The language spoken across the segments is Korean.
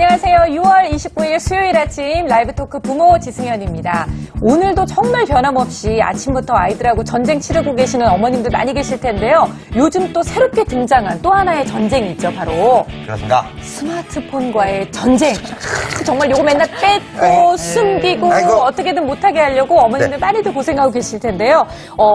안녕하세요. 6월 29일 수요일 아침 라이브 토크 부모 지승현입니다. 오늘도 정말 변함없이 아침부터 아이들하고 전쟁 치르고 계시는 어머님들 많이 계실 텐데요. 요즘 또 새롭게 등장한 또 하나의 전쟁이 있죠. 바로 그렇습니다. 스마트폰과의 전쟁. 정말 요거 맨날 뺏고 숨기고 어떻게든 못하게 하려고 어머님들 많이들 고생하고 계실 텐데요.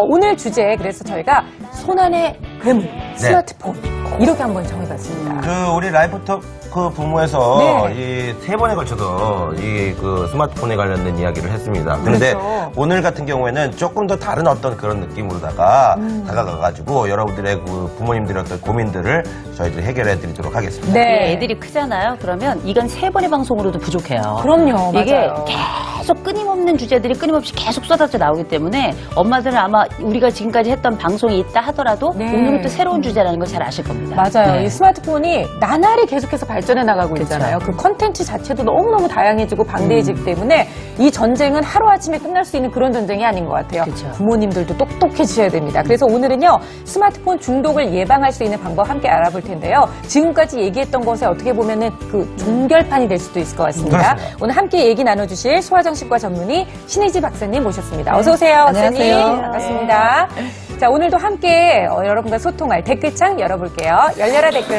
오늘 주제 그래서 저희가 손안의 괴물, 스마트폰 이렇게 한번 정해봤습니다. 우리 라이브 토크 부모에서 이 세 번에 걸쳐서 이 스마트폰에 관련된 이야기를 했습니다. 그런데 오늘 같은 경우에는 조금 더 다른 어떤 그런 느낌으로다가 다가가가지고 여러분들의 부모님들의 어떤 고민들을 저희들이 해결해 드리도록 하겠습니다. 네. 애들이 크잖아요. 그러면 이건 세 번의 방송으로도 부족해요. 그럼요. 이게 맞아요. 계속 끊임없는 주제들이 끊임없이 계속 쏟아져 나오기 때문에 엄마들은 아마 우리가 지금까지 했던 방송이 있다 하더라도 오늘은 또 새로운 주제라는 걸 잘 아실 겁니다. 맞아요. 이 스마트폰이 나날이 계속해서 발전해 나가고 있잖아요. 그 컨텐츠 자체도 너무너무 다양해지고 방대해지기 때문에 이 전쟁은 하루아침에 끝날 수 있는 그런 전쟁이 아닌 것 같아요. 그쵸. 부모님들도 똑똑해지셔야 됩니다. 그래서 오늘은요. 스마트폰 중독을 예방할 수 있는 방법 함께 알아볼 텐데요. 지금까지 얘기했던 것에 어떻게 보면은 그 종결판이 될 수도 있을 것 같습니다. 그렇습니다. 오늘 함께 얘기 나눠주실 소아정신과 전문의 신혜지 박사님 모셨습니다. 어서 오세요. 박사님. 안녕하세요. 반갑습니다. 자, 오늘도 함께 여러분과 소통할 댓글창 열어볼게요. 열려라 댓글.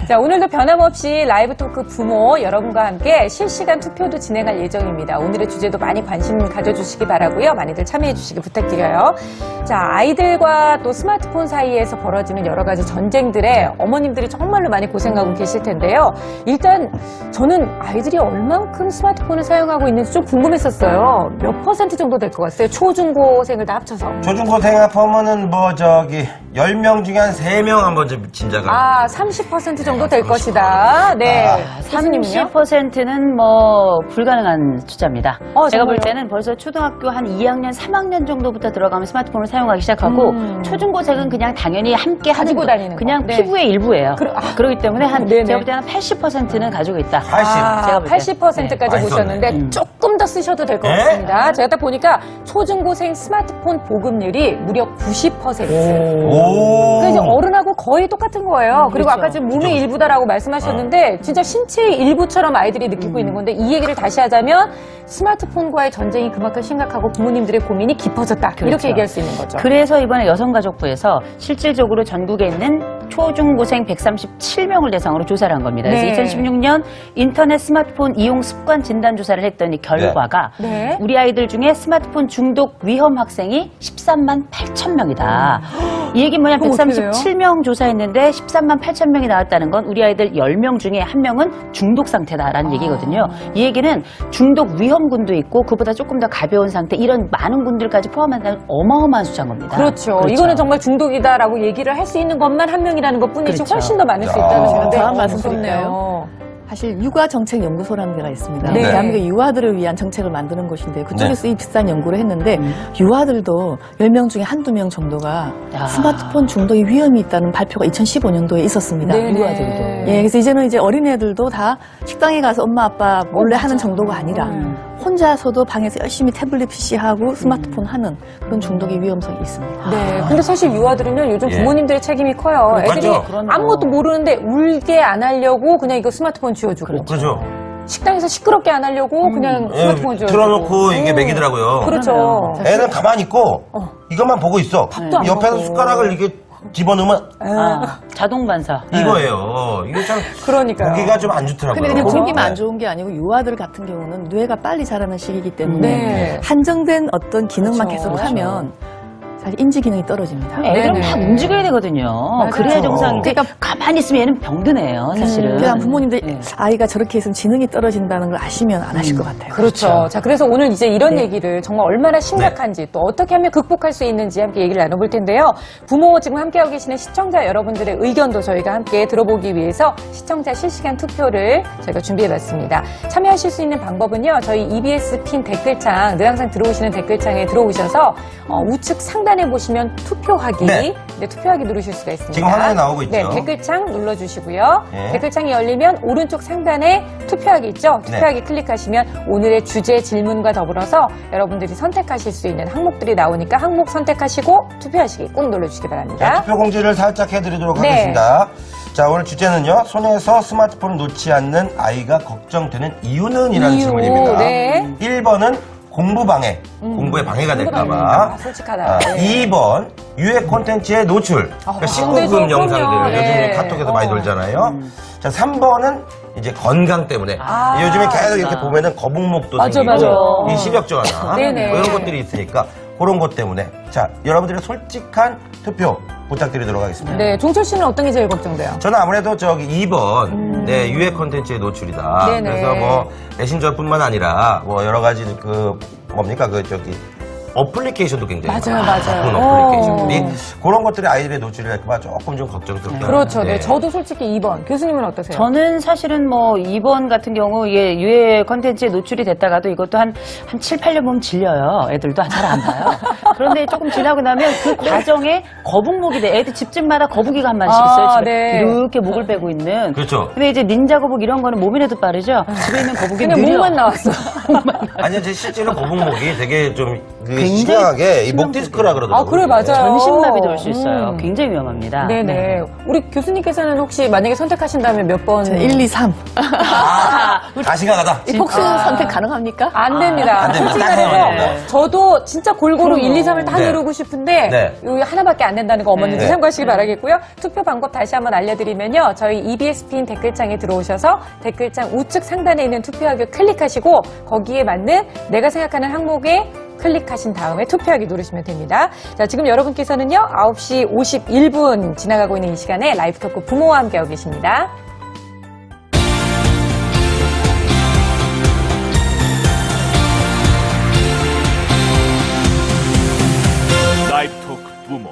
자, 오늘도 변함없이 라이브 토크 부모 여러분과 함께 실시간 투표도 진행할 예정입니다. 오늘의 주제도 많이 관심 가져주시기 바라고요. 많이들 참여해 주시기 부탁드려요. 자, 아이들과 또 스마트폰 사이에서 벌어지는 여러 가지 전쟁들에 어머님들이 정말로 많이 고생하고 계실 텐데요. 일단 저는 아이들이 얼만큼 스마트폰을 사용하고 있는지 좀 궁금했었어요. 몇 % 정도 될 것 같아요? 초중고생을 다 합쳐서. 초중고생 합하면은 10명 중에 한 3명 한번 좀 짐작을. 30% 정도 될 것이다. 네. 30%는 불가능한 숫자입니다. 제가 볼 때는 벌써 초등학교 한 2학년, 3학년 정도부터 들어가면 스마트폰을 사용하기 시작하고 초중고생은 그냥 당연히 함께 가지고 다니는 그냥 거. 네. 피부의 일부예요. 그렇기 때문에 제가 볼 때는 80%는 가지고 있다. 80%까지 보셨는데 조금 더 쓰셔도 될 것 같습니다. 제가 딱 보니까 초중고생 스마트폰 보급률이 무려 90%. 그러니까 이제 어른하고 거의 똑같은 거예요. 그리고 아까 지금 몸의 일부다라고 말씀하셨는데 진짜 신체의 일부처럼 아이들이 느끼고 있는 건데 이 얘기를 다시 하자면 스마트폰과의 전쟁이 그만큼 심각하고 부모님들의 고민이 깊어졌다. 이렇게 얘기할 수 있는 거죠. 그래서 이번에 여성가족부에서 실질적으로 전국에 있는 초중고생 137명을 대상으로 조사를 한 겁니다. 그래서 2016년 인터넷 스마트폰 이용 습관 진단 조사를 했더니 결과가 우리 아이들 중에 스마트폰 중독 위험 학생이 13만 8천 명이다. 이 얘기 뭐냐, 137명 조사했는데 13만 8천 명이 나왔다는 건 우리 아이들 10명 중에 1명은 중독 상태다라는 얘기거든요. 이 얘기는 중독 위험군도 있고 그보다 조금 더 가벼운 상태, 이런 많은 군들까지 포함한다는 어마어마한 숫자인 겁니다. 그렇죠. 이거는 정말 중독이다라고 얘기를 할 수 있는 것만 한 명이라는 것뿐이지 훨씬 더 많을 수 있다는 건데. 다음 말씀드릴까요? 사실 육아정책연구소라는 데가 있습니다. 대한민국 유아들을 위한 정책을 만드는 곳인데 그쪽에서 이 비싼 연구를 했는데 유아들도 10명 중에 한두 명 정도가 스마트폰 중독의 위험이 있다는 발표가 2015년도에 있었습니다. 유아들도. 그래서 이제는 어린애들도 다 식당에 가서 엄마 아빠 몰래 하는 정도가 아니라 혼자서도 방에서 열심히 태블릿 PC하고 스마트폰 하는 그런 중독의 위험성이 있습니다. 근데 사실 유아들은요, 요즘 부모님들의 책임이 커요. 애들이 아무것도 모르는데 울게 안 하려고 그냥 이거 스마트폰 쥐어주고. 그렇죠. 식당에서 시끄럽게 안 하려고 그냥 스마트폰 쥐어주고. 틀어놓고 이게 먹이더라고요. 그렇죠. 애는 가만히 있고 이것만 보고 있어. 옆에서 숟가락을 이게 집어넣으면 자동 반사 이거예요. 이게 참 그러니까요. 보기가 좀 안 좋더라고요. 근데 보기만 안 좋은 게 아니고 유아들 같은 경우는 뇌가 빨리 자라는 시기이기 때문에 한정된 어떤 기능만 계속하면 사실 인지 기능이 떨어집니다. 애들은 막 움직여야 되거든요. 그래야 정상인데 그러니까 가만히 있으면 얘는 병드네요, 사실은. 그냥 부모님들 아이가 저렇게 있으면 지능이 떨어진다는 걸 아시면 안 하실 것 같아요. 그렇죠. 자, 그래서 오늘 이제 이런 얘기를 정말 얼마나 심각한지 또 어떻게 하면 극복할 수 있는지 함께 얘기를 나눠볼 텐데요. 부모 지금 함께하고 계시는 시청자 여러분들의 의견도 저희가 함께 들어보기 위해서 시청자 실시간 투표를 저희가 준비해봤습니다. 참여하실 수 있는 방법은요. 저희 EBS 핀 댓글창, 늘 항상 들어오시는 댓글창에 들어오셔서 우측 상단에 보시면 투표하기, 투표하기 누르실 수가 있습니다. 지금 화면에 나오고 있죠. 댓글창 눌러주시고요. 댓글창이 열리면 오른쪽 상단에 투표하기 있죠. 투표하기 클릭하시면 오늘의 주제 질문과 더불어서 여러분들이 선택하실 수 있는 항목들이 나오니까 항목 선택하시고 투표하시기 꼭 눌러주시기 바랍니다. 투표 공지를 살짝 해드리도록 하겠습니다. 자, 오늘 주제는요. 손에서 스마트폰을 놓지 않는 아이가 걱정되는 이유는? 이라는 이유, 질문입니다. 네. 1번은 공부방해, 공부에 방해가 될까봐. 솔직하다. 네. 2번 유해 콘텐츠의 노출. 그러니까 근데 19금 그럼요. 영상들 네. 요즘 카톡에서 많이 돌잖아요. 자, 3번은 이제 건강 때문에 요즘에 계속 이렇게 보면은 거북목도 맞아, 생기고 맞아. 이 시력저하나 네네. 뭐 이런 것들이 있으니까 그런 것 때문에 자, 여러분들의 솔직한 투표 부탁드리도록 하겠습니다. 네, 종철 씨는 어떤 게 제일 걱정돼요? 저는 아무래도 저기 2번 네, 유해 콘텐츠의 노출이다. 네네. 그래서 뭐 메신저뿐만 아니라 뭐 여러 가지 그 뭡니까 그 저기 어플리케이션도 굉장히 맞아요, 많아요. 맞아요. 바쁜 어플리케이션들이 그런 것들이 아이들의 노출이 될까봐 조금 좀 걱정스럽다. 그렇죠. 네. 저도 솔직히 2번. 교수님은 어떠세요? 저는 사실은 뭐 이번 같은 경우 예, 유해 컨텐츠에 노출이 됐다가도 이것도 한 7, 8년 보면 질려요. 애들도 잘 안 봐요. 그런데 조금 지나고 나면 그 과정에 거북목이 돼. 애들 집집마다 거북이가 한 마리씩 있어요. 집에 네. 이렇게 목을 빼고 있는. 그렇죠. 근데 이제 닌자 거북 이런 거는 몸이라도 빠르죠. 집에 있는 거북이 그냥 느려. 목만 나왔어. 아니요, 제 실제로 거북목이 되게 좀 굉장히 심각하게 이 목 디스크라 그러더라고요. 그래, 맞아요. 전신마비도 올 수 있어요. 굉장히 위험합니다. 네네. 우리 교수님께서는 혹시 만약에 선택하신다면 몇 번? 1, 2, 3. 다시 가다. 이 복수 선택 가능합니까? 안 됩니다. 안 됩니다. 솔직히 딱 말해서 하나만 저도 진짜 골고루 1, 2, 3을 다 네. 누르고 싶은데 네. 여기 하나밖에 안 된다는 거 어머니들 네. 참고하시기 바라겠고요. 투표 방법 다시 한번 알려드리면요. 저희 EBS 핀 댓글창에 들어오셔서 댓글창 우측 상단에 있는 투표하기 클릭하시고 거기에 맞는 내가 생각하는 항목에 클릭하신 다음에 투표하기 누르시면 됩니다. 자, 지금 여러분께서는요. 9시 51분 지나가고 있는 이 시간에 라이브 토크 부모와 함께하고 계십니다. 라이브 토크 부모.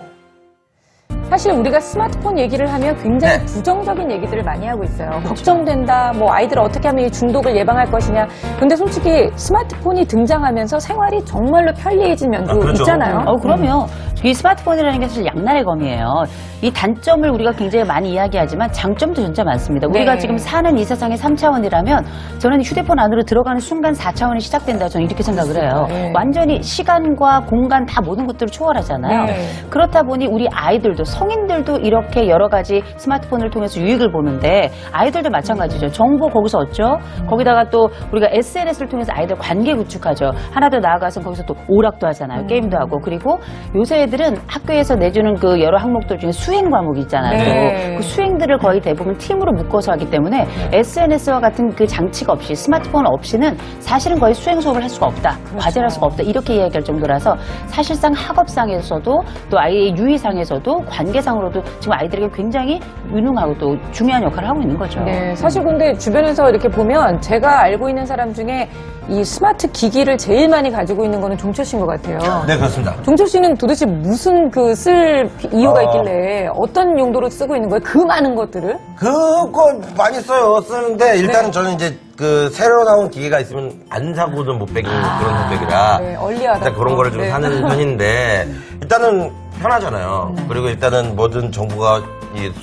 사실 우리가 스마트폰 얘기를 하면 굉장히 네. 부정적인 얘기들을 많이 하고 있어요. 걱정된다, 뭐 아이들을 어떻게 하면 이 중독을 예방할 것이냐. 근데 솔직히 스마트폰이 등장하면서 생활이 정말로 편리해진 면도 그렇죠. 있잖아요. 그럼요. 이 스마트폰이라는 게 사실 양날의 검이에요. 이 단점을 우리가 굉장히 많이 이야기하지만 장점도 진짜 많습니다. 우리가 네. 지금 사는 이 세상의 3차원이라면 저는 휴대폰 안으로 들어가는 순간 4차원이 시작된다. 저는 이렇게 생각을 해요. 네. 완전히 시간과 공간 다 모든 것들을 초월하잖아요. 네. 그렇다 보니 우리 아이들도 성인들도 이렇게 여러 가지 스마트폰을 통해서 유익을 보는데 아이들도 마찬가지죠. 정보 거기서 얻죠. 거기다가 또 우리가 SNS를 통해서 아이들 관계 구축하죠. 하나 더 나아가서 거기서 또 오락도 하잖아요. 게임도 하고. 그리고 요새 애들은 학교에서 내주는 그 여러 항목들 중에 수행 과목이 있잖아요. 네. 그 수행들을 거의 대부분 팀으로 묶어서 하기 때문에 SNS와 같은 그 장치가 없이 스마트폰 없이는 사실은 거의 수행 수업을 할 수가 없다. 과제를 할 수가 없다. 이렇게 이야기할 정도라서 사실상 학업상에서도 또 아이의 유의상에서도 관계상으로도 지금 아이들에게 굉장히 유능하고 또 중요한 역할을 하고 있는 거죠. 네, 사실 근데 주변에서 이렇게 보면 제가 알고 있는 사람 중에 이 스마트 기기를 제일 많이 가지고 있는 거는 종철 씨인 것 같아요. 네, 그렇습니다. 종철 씨는 도대체 무슨 그 쓸 이유가 어. 있길래 어떤 용도로 쓰고 있는 거예요? 그 많은 것들을? 그거 많이 써요. 쓰는데 일단은 저는 이제 그 새로 나온 기계가 있으면 안 사고는 못 빼기는 그런 성격이라 네, 얼리하다. 일단 그런 거를 좀 네. 사는 편인데 일단은 편하잖아요. 그리고 일단은 뭐든 정보가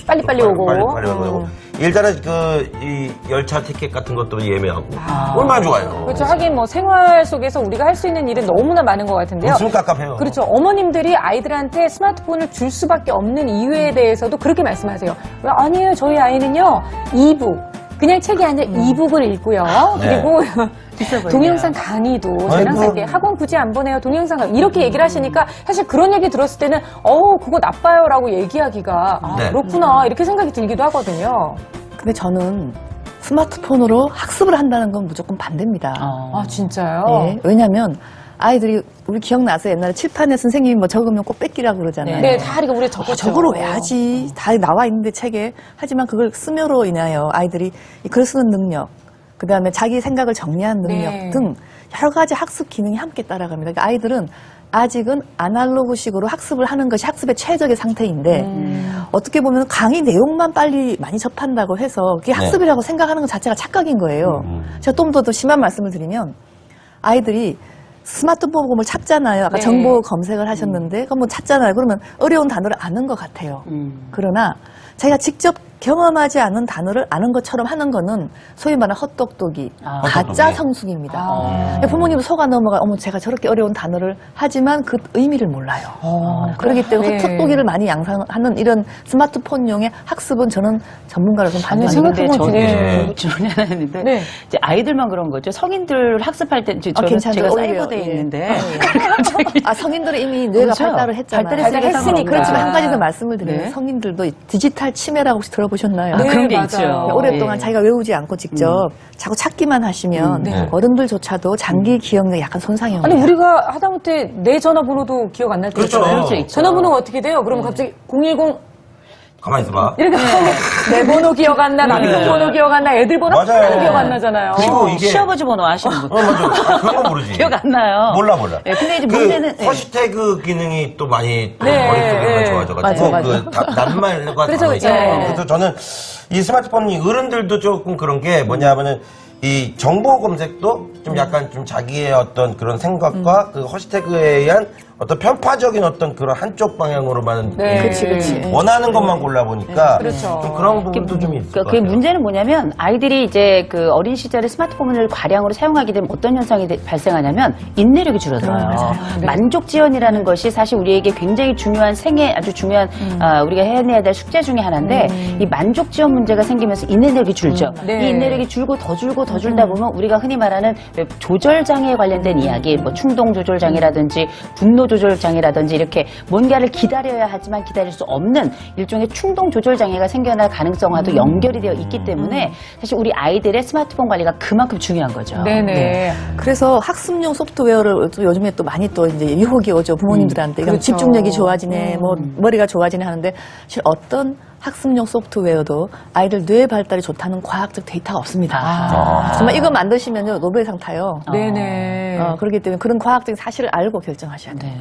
빨리빨리 오고. 빨리 오고. 일단은 이 열차 티켓 같은 것도 예매하고 얼마나 좋아요. 그렇죠. 하긴 뭐 생활 속에서 우리가 할 수 있는 일은 너무나 많은 것 같은데요. 웃음 깝깝해요. 그렇죠. 어머님들이 아이들한테 스마트폰을 줄 수밖에 없는 이유에 대해서도 그렇게 말씀하세요. 왜? 아니에요. 저희 아이는요. 이북. 그냥 책이 아니라 이북을 읽고요. 네. 그리고 있어 보이네요. 동영상 강의도 저는 아이고. 항상 이렇게 학원 굳이 안 보내요. 동영상 강의 이렇게 얘기를 하시니까 사실 그런 얘기 들었을 때는 그거 나빠요라고 얘기하기가 네. 그렇구나 이렇게 생각이 들기도 하거든요. 근데 저는 스마트폰으로 학습을 한다는 건 무조건 반대입니다. 아 진짜요? 예, 왜냐면 아이들이 우리 기억나서 옛날에 칠판에 선생님이 뭐 적으면 꼭 뺏기라고 그러잖아요. 네, 다 이거 우리 적었죠. 저거로 왜 하지? 다 나와 있는데 책에. 하지만 그걸 쓰므로 인하여 아이들이 이 글 쓰는 능력, 그 다음에 자기 생각을 정리하는 능력 네. 등 여러 가지 학습 기능이 함께 따라갑니다. 그러니까 아이들은 아직은 아날로그식으로 학습을 하는 것이 학습의 최적의 상태인데 어떻게 보면 강의 내용만 빨리 많이 접한다고 해서 그게 학습이라고 생각하는 것 자체가 착각인 거예요. 제가 좀 더 심한 말씀을 드리면 아이들이 스마트폰을 찾잖아요. 아까 네. 정보 검색을 하셨는데 그럼 뭐 찾잖아요. 그러면 어려운 단어를 아는 것 같아요. 그러나 자기가 직접 경험하지 않은 단어를 아는 것처럼 하는 거는 소위 말하는 헛똑똑이, 가짜 헛똑똑이. 성숙입니다. 부모님도 속아 넘어가, 어머, 제가 저렇게 어려운 단어를 하지만 그 의미를 몰라요. 그렇기 때문에 네. 헛똑똑이를 많이 양성하는 이런 스마트폰용의 학습은 저는 전문가로서 아니, 반대합니다. 근데 저는 네. 질문이 하나 있는데 네. 이제 아이들만 그런 거죠. 성인들 학습할 때 저는 괜찮죠. 제가 오히려, 사이버대에 예. 있는데 성인들은 이미 뇌가 그렇죠. 발달을 했잖아요. 발달했으니까. 그렇지만 한 가지 더 말씀을 드리면 네. 성인들도 디지털 치매라고 혹시 들어보셨나요? 네, 그런 게 맞아요. 있죠. 오랫동안 예. 자기가 외우지 않고 직접 자꾸 찾기만 하시면 네. 어른들조차도 장기 기억력에 약간 손상이 옵니다. 아니 우리가 하다못해 내 전화번호도 기억 안 날 때 그렇죠. 있잖아요. 그렇죠, 있죠. 전화번호가 어떻게 돼요? 그러면 갑자기 010 가만히 있어봐. 이렇게 내 번호 기억 안 나, 남편 네. 번호 기억 안 나, 애들 번호 맞아요. 하나도 기억 안 나잖아요. 그리고 이게 시아버지 번호 아시는 분 맞아. 그런 거 모르지. 기억 안 나요. 몰라. 예, 근데 이제 그 문제는 허시태그 기능이 또 많이 또 네, 머릿속에만 네. 좋아져가지고 맞아. 그 낱말과 그렇죠, 단어 그렇죠. 있잖아요. 네. 그래서 저는 이 스마트폰이 어른들도 조금 그런 게 뭐냐면은 이 정보 검색도 좀 약간 좀 자기의 어떤 그런 생각과 그 허시태그에 의한 어떤 편파적인 어떤 그런 한쪽 방향으로만 네. 그치. 원하는 것만 골라보니까 그렇죠. 좀 그런 부분도 좀 있을 것 그게 같아요. 문제는 뭐냐면 아이들이 이제 그 어린 시절에 스마트폰을 과량으로 사용하게 되면 어떤 현상이 발생하냐면 인내력이 줄어들어요. 만족지연이라는 것이 사실 우리에게 굉장히 중요한 생애 아주 중요한 우리가 해내야 될 숙제 중에 하나인데 이 만족지연 문제가 생기면서 인내력이 줄죠. 네. 이 인내력이 줄고 더 줄고 더 줄다 보면 우리가 흔히 말하는 조절 장애에 관련된 이야기, 뭐 충동 조절 장애라든지 분노 조절 장애라든지 이렇게 뭔가를 기다려야 하지만 기다릴 수 없는 일종의 충동 조절 장애가 생겨날 가능성과도 연결이 되어 있기 때문에 사실 우리 아이들의 스마트폰 관리가 그만큼 중요한 거죠. 네네. 그래서 학습용 소프트웨어를 또 요즘에 또 많이 또 이제 유혹이 오죠. 부모님들한테. 그렇죠. 집중력이 좋아지네, 뭐 머리가 좋아지네 하는데 사실 어떤 학습용 소프트웨어도 아이들 뇌 발달이 좋다는 과학적 데이터가 없습니다. 정말 이거 만드시면요 노벨상 타요. 네네. 그렇기 때문에 그런 과학적인 사실을 알고 결정하셔야 돼요.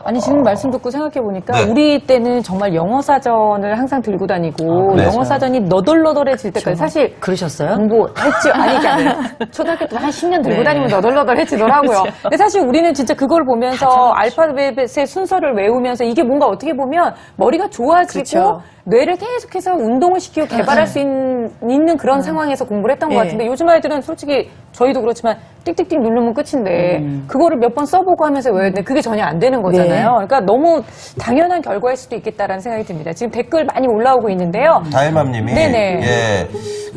아니 지금 말씀 듣고 생각해보니까 네. 우리 때는 정말 영어 사전을 항상 들고 다니고 네. 영어 사전이 너덜너덜해질 때까지 사실 그러셨어요? 공부했죠. 아니, 이게 아니라 초등학교 때 한 10년 들고 다니면 너덜너덜해지더라고요. 근데 사실 우리는 진짜 그걸 보면서 알파벳의 순서를 외우면서 이게 뭔가 어떻게 보면 머리가 좋아지고 그렇죠. 뇌를 계속해서 운동을 시키고 개발할 수 있는 그런 상황에서 공부를 했던 것 예. 같은데 요즘 아이들은 솔직히 저희도 그렇지만 띡띡띡 누르면 끝인데 그거를 몇 번 써보고 하면서 외워야 되는데 그게 전혀 안 되는 거잖아요. 네. 그러니까 너무 당연한 결과일 수도 있겠다라는 생각이 듭니다. 지금 댓글 많이 올라오고 있는데요. 다일맘님이 네네. 예,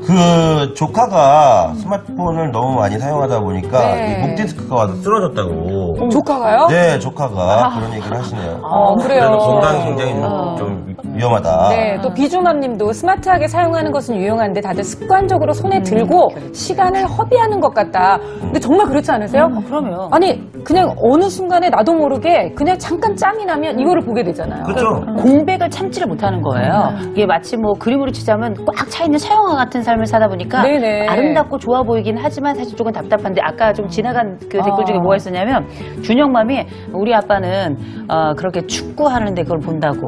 그 조카가 스마트폰을 너무 많이 사용하다 보니까 네. 이 목디스크가 와서 쓰러졌다고. 조카가요? 네, 조카가 그런 얘기를 하시네요. 그래요. 그래서 건강이 굉장히 좀 위험하다. 네, 또 비주맘님도 스마트하게 사용하는 것은 유용한데 다들 습관적으로 손에 들고 시간을 허비하는 것 같다. 근데 정말 그렇지 않으세요? 그럼요. 아니 그냥 어느 순간에 나도 모르게 그냥 잠깐 짬이 나면 이거를 보게 되잖아요. 그렇죠. 공백을 참지를 못하는 거예요. 이게 마치 뭐 그림으로 치자면 꽉 차 있는 서영화 같은 삶을 사다 보니까 네네. 아름답고 좋아 보이긴 하지만 사실 조금 답답한데 아까 좀 지나간 그 댓글 중에 뭐가 있었냐면 준영맘이 우리 아빠는 그렇게 축구하는데 그걸 본다고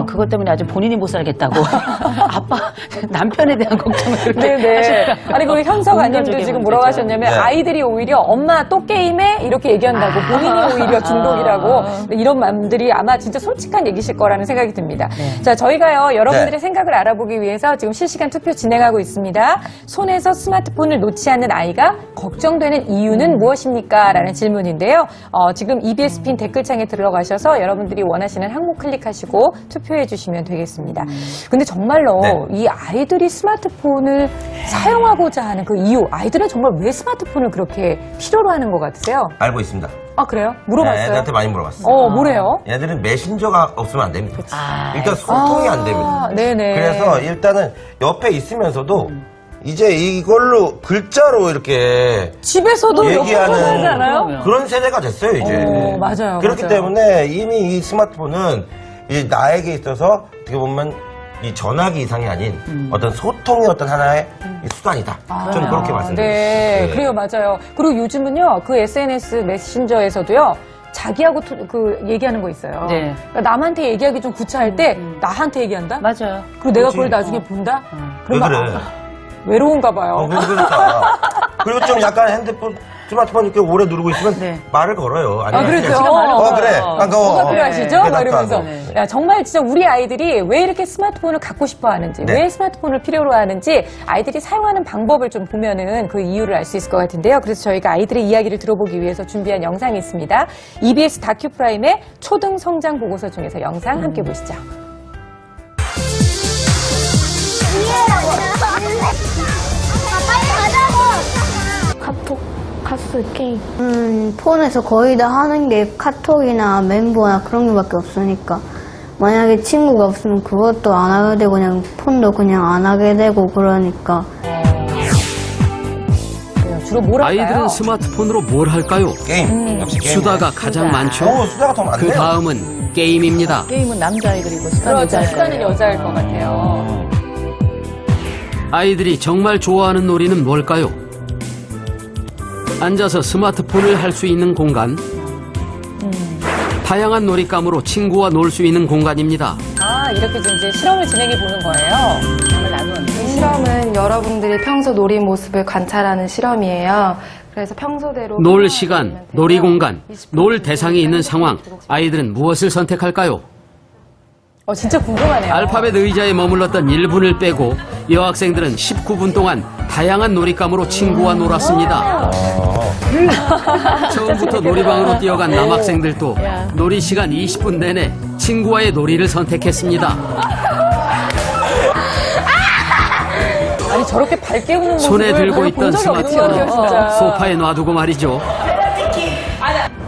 그것 때문에 아주 본인이 못 살겠다고 아빠 남편에 대한 걱정을 그렇게 네네. 하시더라고요. 아니 그리고 현석아님도 문화적인 지금 문제죠. 뭐라고 하셨냐면 네. 아이들이 오히려 엄마 또 게임해 이렇게 얘기한다고 본인이 오히려 중독이라고 이런 맘들이 아마 진짜 솔직한 얘기실 거라는 생각이 듭니다. 자 저희가요 여러분들의 네. 생각을 알아보기 위해서 지금 실시간 투표 진행하고 있습니다. 손에서 스마트폰을 놓지 않는 아이가 걱정되는 이유는 무엇입니까? 라는 질문인데요. 지금 EBS 핀 댓글창에 들어가셔서 여러분들이 원하시는 항목 클릭하시고 투표해 주시면 되겠습니다. 근데 정말로 네. 이 아이들이 스마트폰을 사용하고자 하는 그 이유, 아이들은 정말 왜 스마트폰을 그렇게 필요로 하는 것 같으세요? 알고 있습니다. 아, 그래요? 네, 물어봤어요? 애들한테 많이 물어봤어요. 뭐래요? 얘들은 메신저가 없으면 안 됩니다. 일단 소통이 안 됩니다. 네네. 그래서 일단은 옆에 있으면서도 이제 이걸로 글자로 이렇게 집에서도 하지 얘기하는 않아요? 그런 세대가 됐어요, 이제. 맞아요. 그렇기 맞아요. 때문에 이미 이 스마트폰은 이 나에게 있어서 어떻게 보면 이 전화기 이상이 아닌 어떤 소통의 어떤 하나의 이 수단이다. 좀 그렇게 말씀드립니다. 네, 그래요, 맞아요. 그리고 요즘은요, 그 SNS 메신저에서도요, 자기하고 얘기하는 거 있어요. 네. 그러니까 남한테 얘기하기 좀 구차할 때 나한테 얘기한다? 맞아요. 그리고 내가 그렇지. 그걸 나중에 본다? 왜 그러면 그래? 외로운가 봐요. 그러니까. 그리고 좀 약간 핸드폰, 스마트폰 이렇게 오래 누르고 있으면 네. 말을 걸어요. 아, 그렇죠. 그래. 반가워. 뭐가 필요하시죠? 대답도 막 이러면서. 하고. 야, 정말 진짜 우리 아이들이 왜 이렇게 스마트폰을 갖고 싶어 하는지, 네. 왜 스마트폰을 필요로 하는지 아이들이 사용하는 방법을 좀 보면은 그 이유를 알 수 있을 것 같은데요. 그래서 저희가 아이들의 이야기를 들어보기 위해서 준비한 영상이 있습니다. EBS 다큐 프라임의 초등 성장 보고서 중에서 영상 함께 보시죠. 카톡, 카스 게임. 폰에서 거의 다 하는 게 카톡이나 멤버나 그런 게밖에 없으니까. 만약에 친구가 없으면 그것도 안 하게 되고 그냥 폰도 그냥 안 하게 되고 그러니까. 주로 뭘 할까요? 아이들은 스마트폰으로 뭘 할까요? 게임. 역시 게임. 수다가 가장 많죠. 오, 수다가 더 많네요. 그 다음은 게임입니다. 게임은 남자아이들이고 수다는 그렇죠. 여자아이들. 수다는 여자일 것 같아요. 아이들이 정말 좋아하는 놀이는 뭘까요? 앉아서 스마트폰을 할 수 있는 공간. 다양한 놀잇감으로 친구와 놀 수 있는 공간입니다. 아, 이렇게 좀 이제 실험을 진행해 보는 거예요. 이 실험은 여러분들이 평소 놀이 모습을 관찰하는 실험이에요. 그래서 평소대로 놀 시간, 놀이 공간, 놀 대상이 있는 상황. 아이들은 무엇을 선택할까요? 진짜 궁금하네요. 알파벳 의자에 머물렀던 1분을 빼고 여학생들은 19분 동안 다양한 놀잇감으로 친구와 놀았습니다. 처음부터 놀이방으로 뛰어간 남학생들도 놀이 시간 20분 내내 친구와의 놀이를 선택했습니다. 아니, 저렇게 밝게 웃는 모습을 손에 들고 별로 있던 본 적이 없는 것 같아요, 스마트폰 진짜. 소파에 놔두고 말이죠.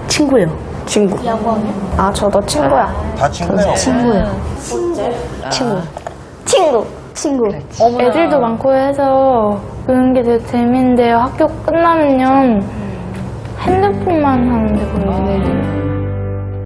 친구요. 친구. 아, 저도 친구야. 다 친구네요. 친구요. 친구. 애들도 많고 해서 그런 게 되게 재밌는데요. 학교 끝나면요 핸드폰만 하는데 거의 애들이.